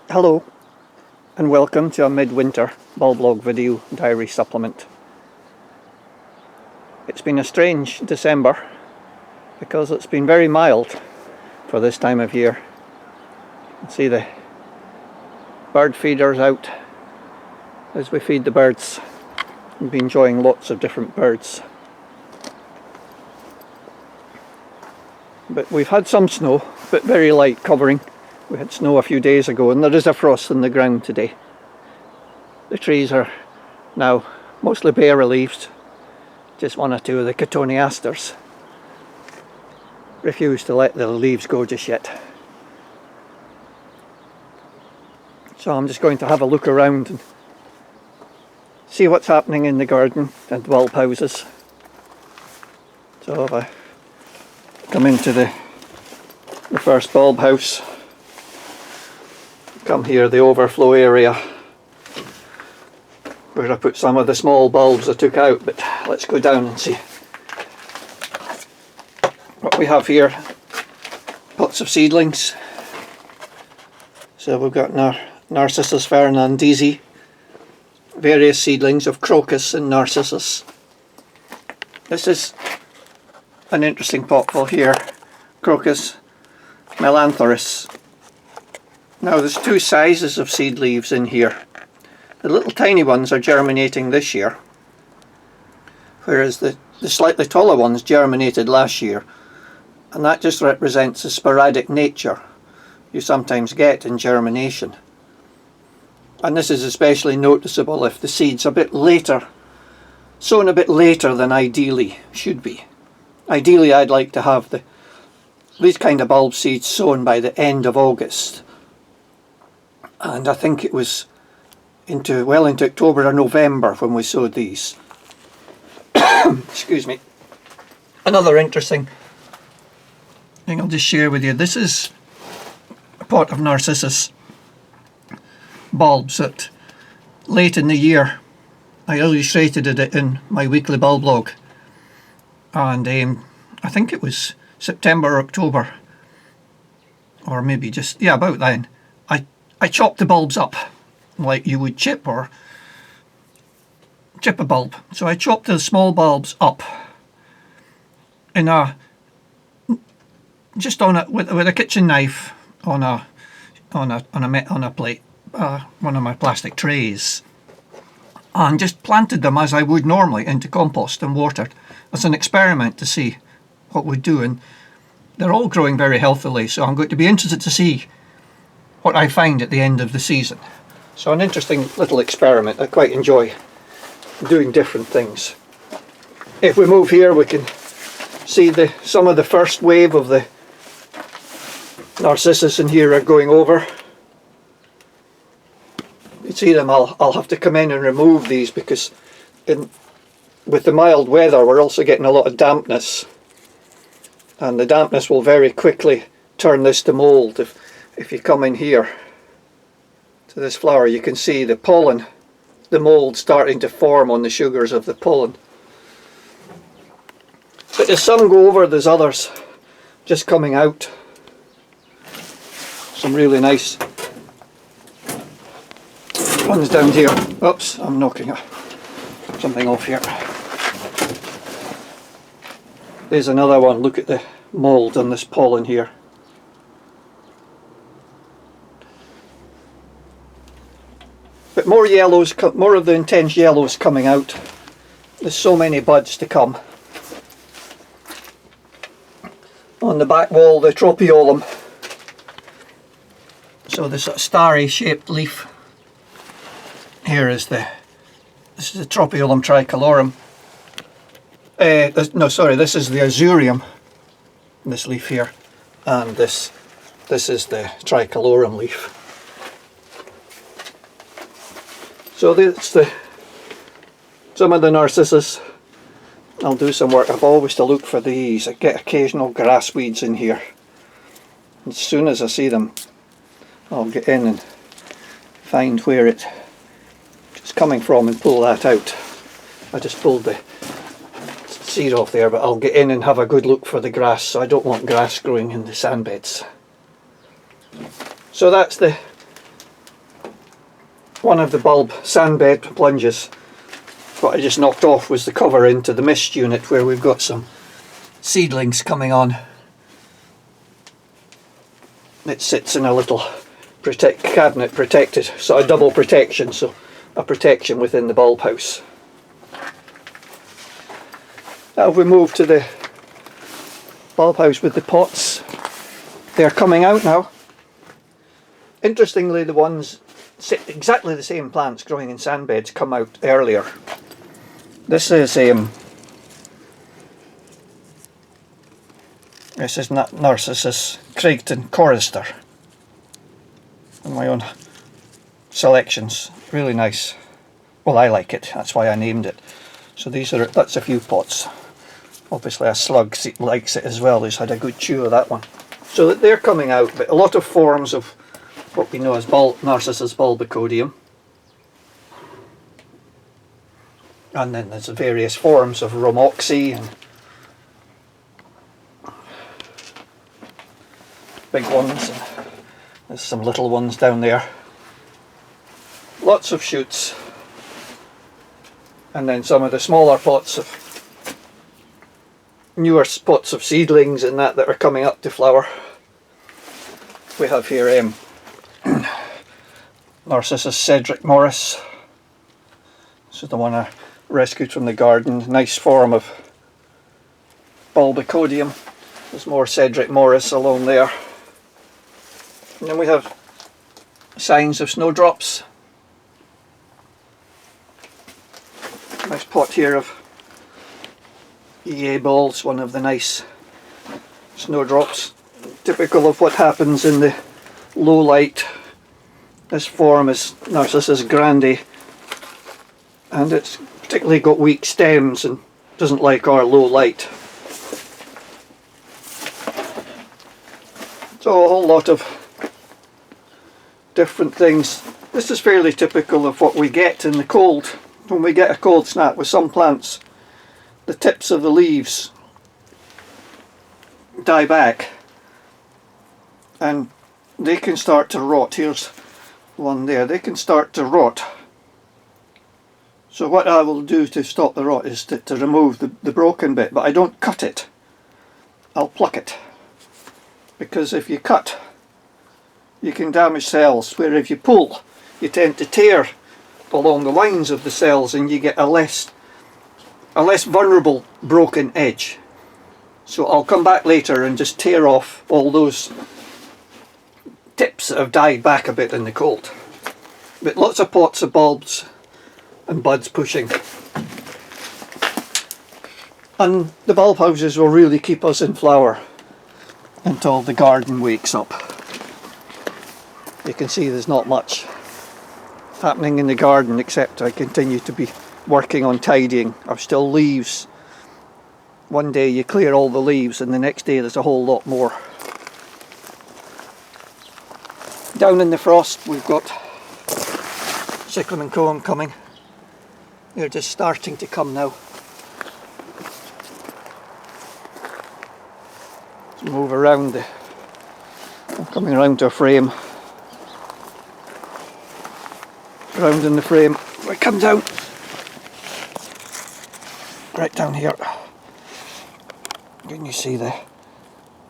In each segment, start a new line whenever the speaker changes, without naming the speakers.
Hello and welcome to a midwinter bulblog video diary supplement. It's been a strange December because it's been very mild for this time of year. You can see the bird feeders out as we feed the birds. We've been enjoying lots of different birds. But we've had some snow, but very light covering. We had snow a few days ago and there is a frost in the ground today. The trees are now mostly bare leaves. Just one or two of the cotoneasters refuse to let the leaves go just yet. So I'm just going to have a look around and see what's happening in the garden and bulb houses. So if I come into the first bulb house, come here, the overflow area where I put some of the small bulbs I took out, but let's go down and see what we have here. Lots of seedlings. So we've got Narcissus fernandezi, various seedlings of crocus and narcissus. This is an interesting potful here, crocus melanthoris. Now there's two sizes of seed leaves in here. The little tiny ones are germinating this year, whereas the slightly taller ones germinated last year, and that just represents the sporadic nature you sometimes get in germination. And this is especially noticeable if the seed's a bit later, sown a bit later than ideally should be. Ideally I'd like to have these kind of bulb seeds sown by the end of August. And I think it was well into October or November when we sowed these. Excuse me. Another interesting thing I'll just share with you. This is a pot of Narcissus bulbs that late in the year I illustrated it in my weekly bulb log, and I think it was September or October, or maybe just, yeah, about then. I chopped the bulbs up like you would chip a bulb. So I chopped the small bulbs up in with a kitchen knife on a plate, one of my plastic trays, and just planted them as I would normally into compost and watered as an experiment to see what we'd do. And they're all growing very healthily, so I'm going to be interested to see what I find at the end of the season. So an interesting little experiment. I quite enjoy doing different things. If we move here, we can see some of the first wave of the Narcissus in here are going over. You see them. I'll have to come in and remove these because with the mild weather we're also getting a lot of dampness, and the dampness will very quickly turn this to mould. If you come in here to this flower, you can see the pollen, the mould starting to form on the sugars of the pollen. But as some go over, there's others just coming out. Some really nice ones down here. Oops, I'm knocking something off here. There's another one. Look at the mould on this pollen here. But more yellows, more of the intense yellows coming out. There's so many buds to come. On the back wall, the tropiolum. So this sort of starry shaped leaf. Here is this is the tropiolum tricolorum. This is the azurium. This leaf here, and this is the tricolorum leaf. So that's some of the Narcissus. I'll do some work. I've always to look for these. I get occasional grass weeds in here. As soon as I see them, I'll get in and find where it's coming from and pull that out. I just pulled the seed off there, but I'll get in and have a good look for the grass. So I don't want grass growing in the sand beds. So that's the one of the bulb sandbed plunges. What I just knocked off was the cover into the mist unit where we've got some seedlings coming on. It sits in a little cabinet protected, so a double protection, so a protection within the bulb house. Now we move to the bulb house with the pots. They're coming out now. Interestingly, the ones exactly the same plants growing in sandbeds come out earlier. This is Narcissus Craigton Chorister. My own selections, really nice. Well, I like it, that's why I named it. So that's a few pots. Obviously a slug likes it as well, he's had a good chew of that one. So they're coming out, but a lot of forms of what we know as Narcissus bulbicodium. And then there's various forms of Romoxy and big ones, and there's some little ones down there. Lots of shoots. And then some of the smaller pots of newer pots of seedlings and that are coming up to flower. We have here Narcissus Cedric Morris. This is the one I rescued from the garden. Nice form of bulbicodium. There's more Cedric Morris along there. And then we have signs of snowdrops. Nice pot here of EA balls, one of the nice snowdrops. Typical of what happens in the low light. This form is Narcissus Grandy, and it's particularly got weak stems and doesn't like our low light. So a whole lot of different things. This is fairly typical of what we get in the cold. When we get a cold snap with some plants, the tips of the leaves die back and they can start to rot. Here's one there. They can start to rot. So what I will do to stop the rot is to remove the broken bit, but I don't cut it. I'll pluck it. Because if you cut, you can damage cells, where if you pull, you tend to tear along the lines of the cells and you get a less vulnerable broken edge. So I'll come back later and just tear off all those tips that have died back a bit in the cold. But lots of pots of bulbs and buds pushing. And the bulb houses will really keep us in flower until the garden wakes up. You can see there's not much happening in the garden except I continue to be working on tidying. I've still leaves. One day you clear all the leaves and the next day there's a whole lot more. Down in the frost we've got cyclamen comb coming. They're just starting to come now. Let's move around I'm coming around to a frame. Round in the frame. I come down. Right down here. Can you see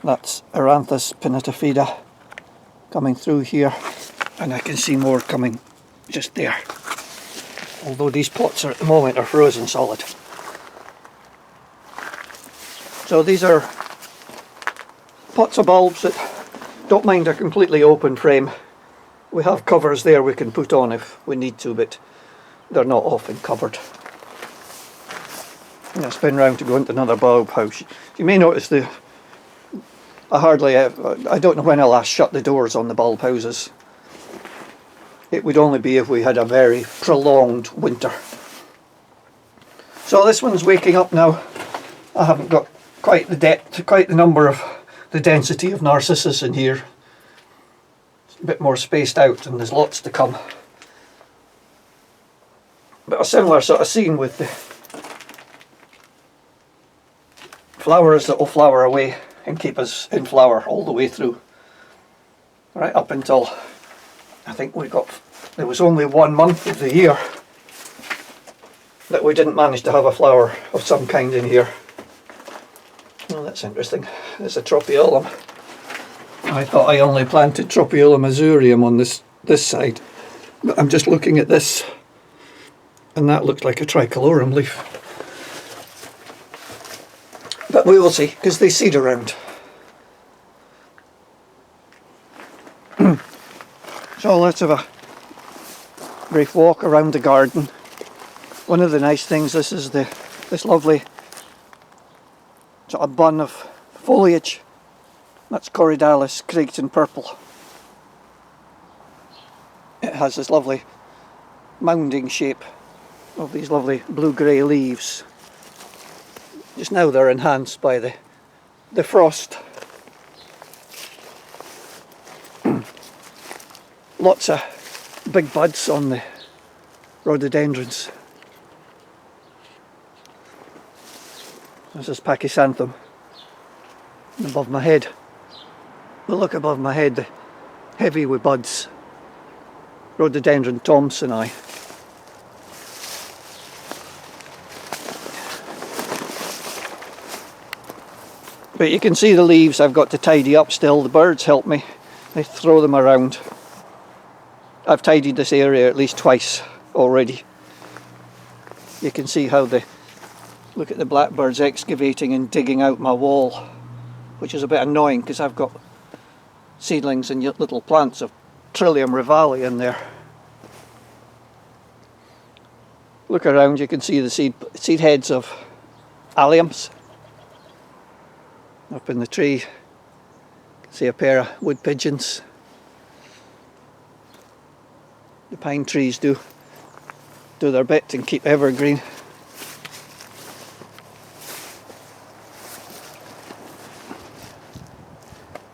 that's Aranthus pinnatifida coming through here, and I can see more coming just there. Although these pots at the moment are frozen solid. So these are pots of bulbs that don't mind a completely open frame. We have covers there we can put on if we need to, but they're not often covered. I'll spin round to go into another bulb house. You may notice I don't know when I last shut the doors on the bulb houses. It would only be if we had a very prolonged winter. So this one's waking up now. I haven't got quite the depth, quite the number of the density of Narcissus in here. It's a bit more spaced out and there's lots to come. But a similar sort of scene with the flowers that will flower away and keep us in flower all the way through. Right up until I think there was only 1 month of the year that we didn't manage to have a flower of some kind in here. Oh, that's interesting. It's a tropaeolum. I thought I only planted Tropaeolum azurium on this side, but I'm just looking at this, and that looks like a tricolorum leaf. But we will see, because they seed around. So let's have a brief walk around the garden. One of the nice things, this is this lovely sort of bun of foliage. That's Corydalis Creighton purple. It has this lovely mounding shape of these lovely blue-grey leaves. Just now they're enhanced by the frost. Lots of big buds on the rhododendrons. This is Pachysanthem above my head. But look above my head, heavy with buds. Rhododendron Thompsoni. But you can see the leaves I've got to tidy up still. The birds help me. They throw them around. I've tidied this area at least twice already. You can see how look at the blackbirds excavating and digging out my wall, which is a bit annoying because I've got seedlings and little plants of Trillium rivale in there. Look around, you can see the seed heads of alliums. Up in the tree, you can see a pair of wood pigeons. The pine trees do their bit and keep evergreen.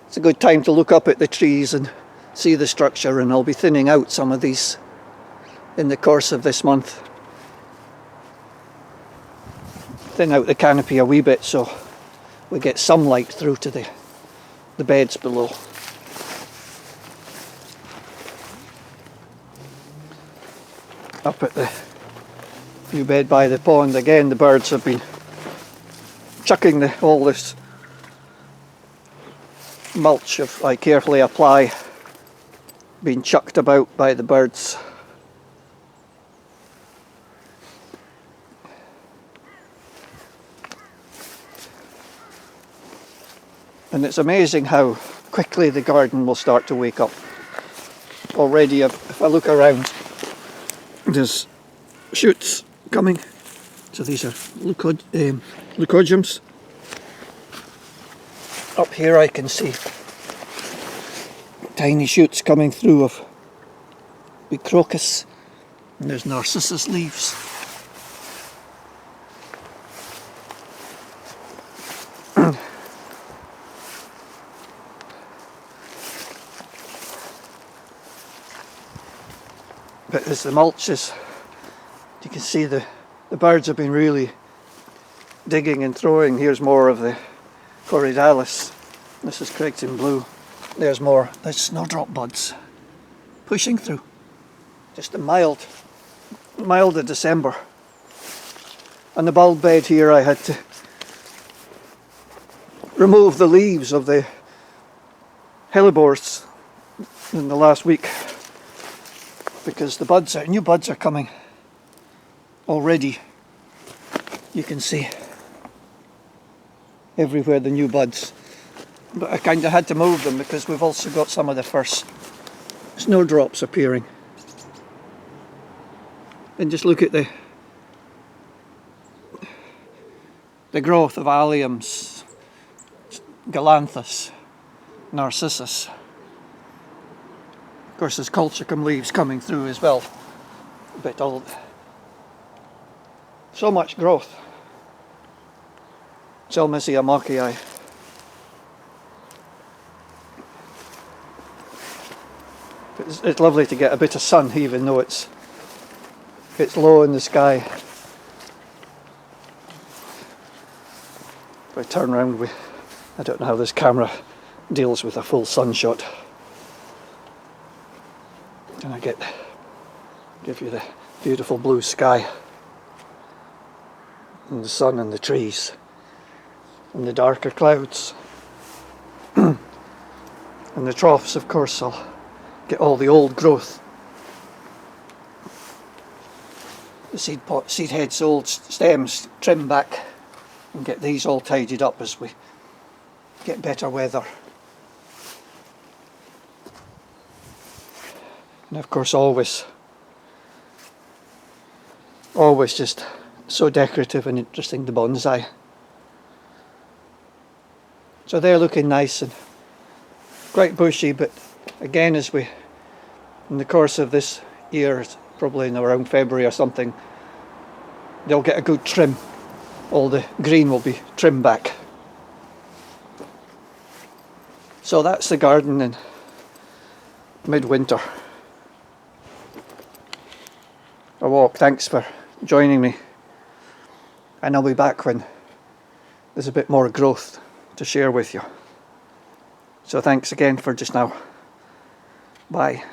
It's a good time to look up at the trees and see the structure, and I'll be thinning out some of these in the course of this month. Thin out the canopy a wee bit so we get some light through to the beds below. Up at the new bed by the pond again, the birds have been chucking all this mulch I carefully apply, being chucked about by the birds. And it's amazing how quickly the garden will start to wake up. Already, if I look around, there's shoots coming. So these are leucodiums. Up here I can see tiny shoots coming through of big crocus, and there's narcissus leaves. But as the mulch is, you can see the birds have been really digging and throwing. Here's more of the Corydalis. This is Creighton blue. There's snowdrop buds pushing through. Just a mild of December. On the bulb bed here I had to remove the leaves of the hellebores in the last week because the new buds are coming already. You can see everywhere the new buds, but I kind of had to move them because we've also got some of the first snowdrops appearing. And just look at the growth of alliums, galanthus, narcissus. Of course there's colchicum leaves coming through as well, but so much growth. Selmesia machii. It's lovely to get a bit of sun even though it's low in the sky. If I turn around, I don't know how this camera deals with a full sun shot. And I give you the beautiful blue sky and the sun and the trees and the darker clouds. And the troughs, of course, I'll get all the old growth, the seed heads, old stems trimmed back, and get these all tidied up as we get better weather. And of course always just so decorative and interesting, the bonsai. So they're looking nice and quite bushy, but again, as we, in the course of this year, probably in around February or something, they'll get a good trim. All the green will be trimmed back. So that's the garden in Midwinter. A walk. Thanks for joining me, and I'll be back when there's a bit more growth to share with you. So thanks again for just now. Bye.